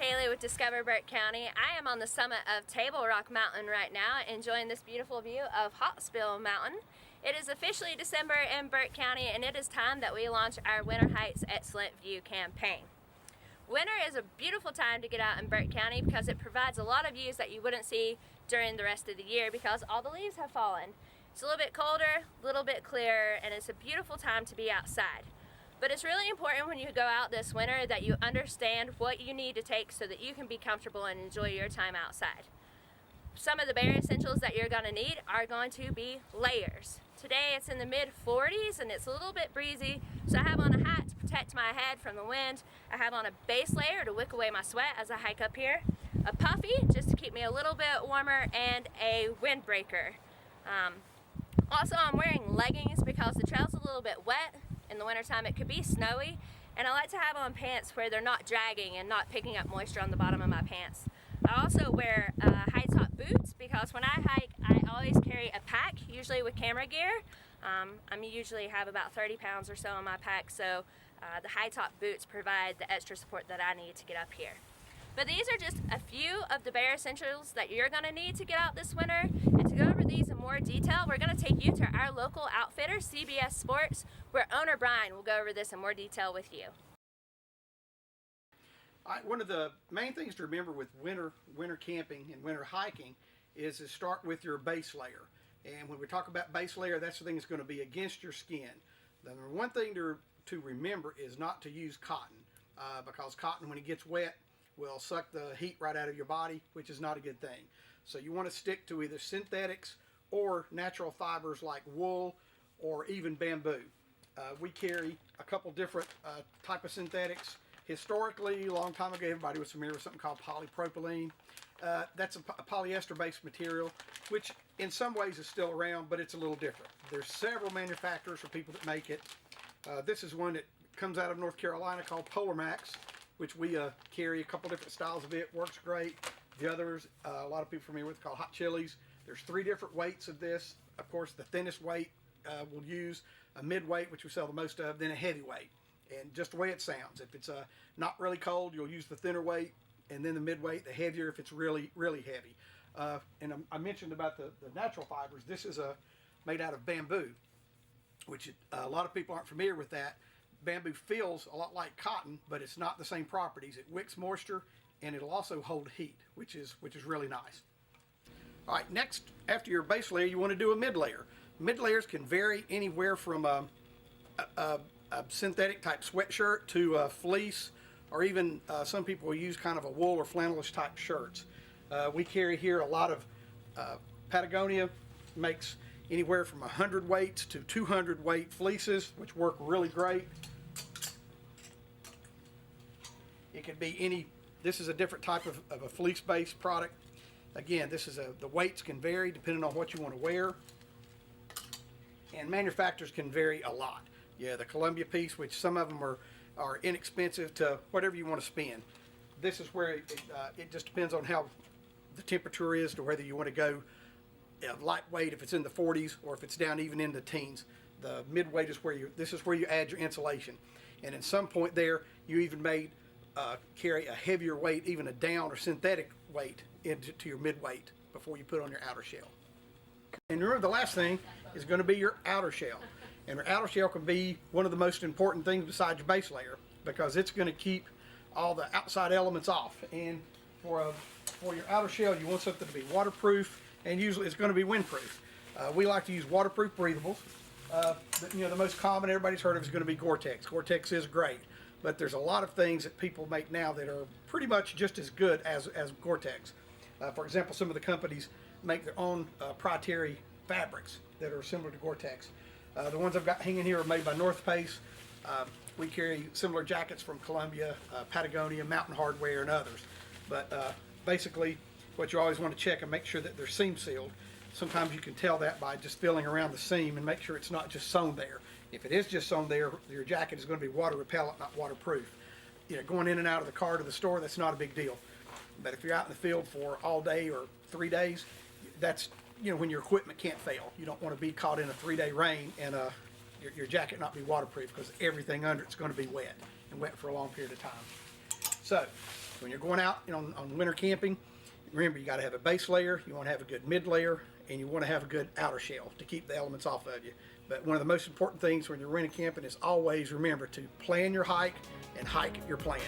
Kaylee with Discover Burke County. I am on the summit of Table Rock Mountain right now, enjoying this beautiful view of Hotspill Mountain. It is officially December in Burke County, and it is time that we launch our Winter Hikes Excellent View campaign. Winter is a beautiful time to get out in Burke County because it provides a lot of views that you wouldn't see during the rest of the year because all the leaves have fallen. It's a little bit colder, a little bit clearer, and it's a beautiful time to be outside. But it's really important when you go out this winter that you understand what you need to take so that you can be comfortable and enjoy your time outside. Some of the bare essentials that you're going to need are going to be layers. Today it's in the mid-40s and it's a little bit breezy, so I have on a hat to protect my head from the wind. I have on a base layer to wick away my sweat as I hike up here, a puffy just to keep me a little bit warmer, and a windbreaker. Also, I'm wearing leggings because the trail's a little bit wet. In the wintertime it could be snowy, and I like to have on pants where they're not dragging and not picking up moisture on the bottom of my pants. I also wear high top boots because when I hike I always carry a pack, usually with camera gear. I usually have about 30 pounds or so in my pack, so the high top boots provide the extra support that I need to get up here. But these are just a few of the bare essentials that you're going to need to get out this winter. And to go over these in more detail, we're going to take you to our local outfitter, CBS Sports, where owner Bryan will go over this in more detail with you. All right, one of the main things to remember with winter camping and winter hiking is to start with your base layer. And when we talk about base layer, that's the thing that's going to be against your skin. The number one thing to remember is not to use cotton because cotton, when it gets wet, will suck the heat right out of your body, which is not a good thing. So you want to stick to either synthetics or natural fibers like wool or even bamboo. We carry a couple different type of synthetics. Historically, a long time ago, everybody was familiar with something called polypropylene. That's a polyester-based material, which in some ways is still around, but it's a little different. There's several manufacturers for people that make it. This is one that comes out of North Carolina called Polar Max, which we carry a couple different styles of it. Works great. The others, a lot of people are familiar with, called Hot Chilies. There's 3 different weights of this. Of course, the thinnest weight we'll use a midweight, which we sell the most of, then a heavyweight. And just the way it sounds. If it's not really cold, you'll use the thinner weight, and then the midweight, the heavier if it's really, really heavy. And I mentioned about the natural fibers. This is made out of bamboo, which a lot of people aren't familiar with that. Bamboo feels a lot like cotton, but it's not the same properties. It wicks moisture, and it'll also hold heat, which is really nice. All right, next, after your base layer, you want to do a mid layer. Mid layers can vary anywhere from a synthetic type sweatshirt to a fleece, or even some people will use kind of a wool or flannelish type shirts. We carry here a lot of Patagonia makes anywhere from 100 weights to 200 weight fleeces, which work really great. It could be any, this is a different type of a fleece-based product. Again, the weights can vary depending on what you want to wear. And manufacturers can vary a lot. Yeah, the Columbia piece, which some of them are inexpensive to whatever you want to spend. This is where it just depends on how the temperature is to whether you want to go lightweight if it's in the 40s or if it's down even in the teens. The midweight is this is where you add your insulation. And at some point there, you even may carry a heavier weight, even a down or synthetic weight into your midweight before you put on your outer shell. And remember, the last thing is going to be your outer shell. And your outer shell can be one of the most important things besides your base layer because it's going to keep all the outside elements off. And for your outer shell, you want something to be waterproof, and usually it's going to be windproof. We like to use waterproof breathables. The most common everybody's heard of is going to be Gore-Tex. Gore-Tex is great, but there's a lot of things that people make now that are pretty much just as good as Gore-Tex. For example, some of the companies make their own proprietary fabrics that are similar to Gore-Tex. The ones I've got hanging here are made by North Face. We carry similar jackets from Columbia, Patagonia, Mountain Hardware, and others. But basically, what you always want to check and make sure that they're seam sealed. Sometimes you can tell that by just feeling around the seam and make sure it's not just sewn there. If it is just sewn there, your jacket is going to be water repellent, not waterproof. Going in and out of the car to the store, that's not a big deal. But if you're out in the field for all day or 3 days, that's when your equipment can't fail. You don't want to be caught in a 3-day rain and your jacket not be waterproof because everything under it's going to be wet and wet for a long period of time. So So when you're going out on winter camping, remember you got to have a base layer, you want to have a good mid layer, and you want to have a good outer shell to keep the elements off of you. But one of the most important things when you're winter camping is always remember to plan your hike and hike your plan.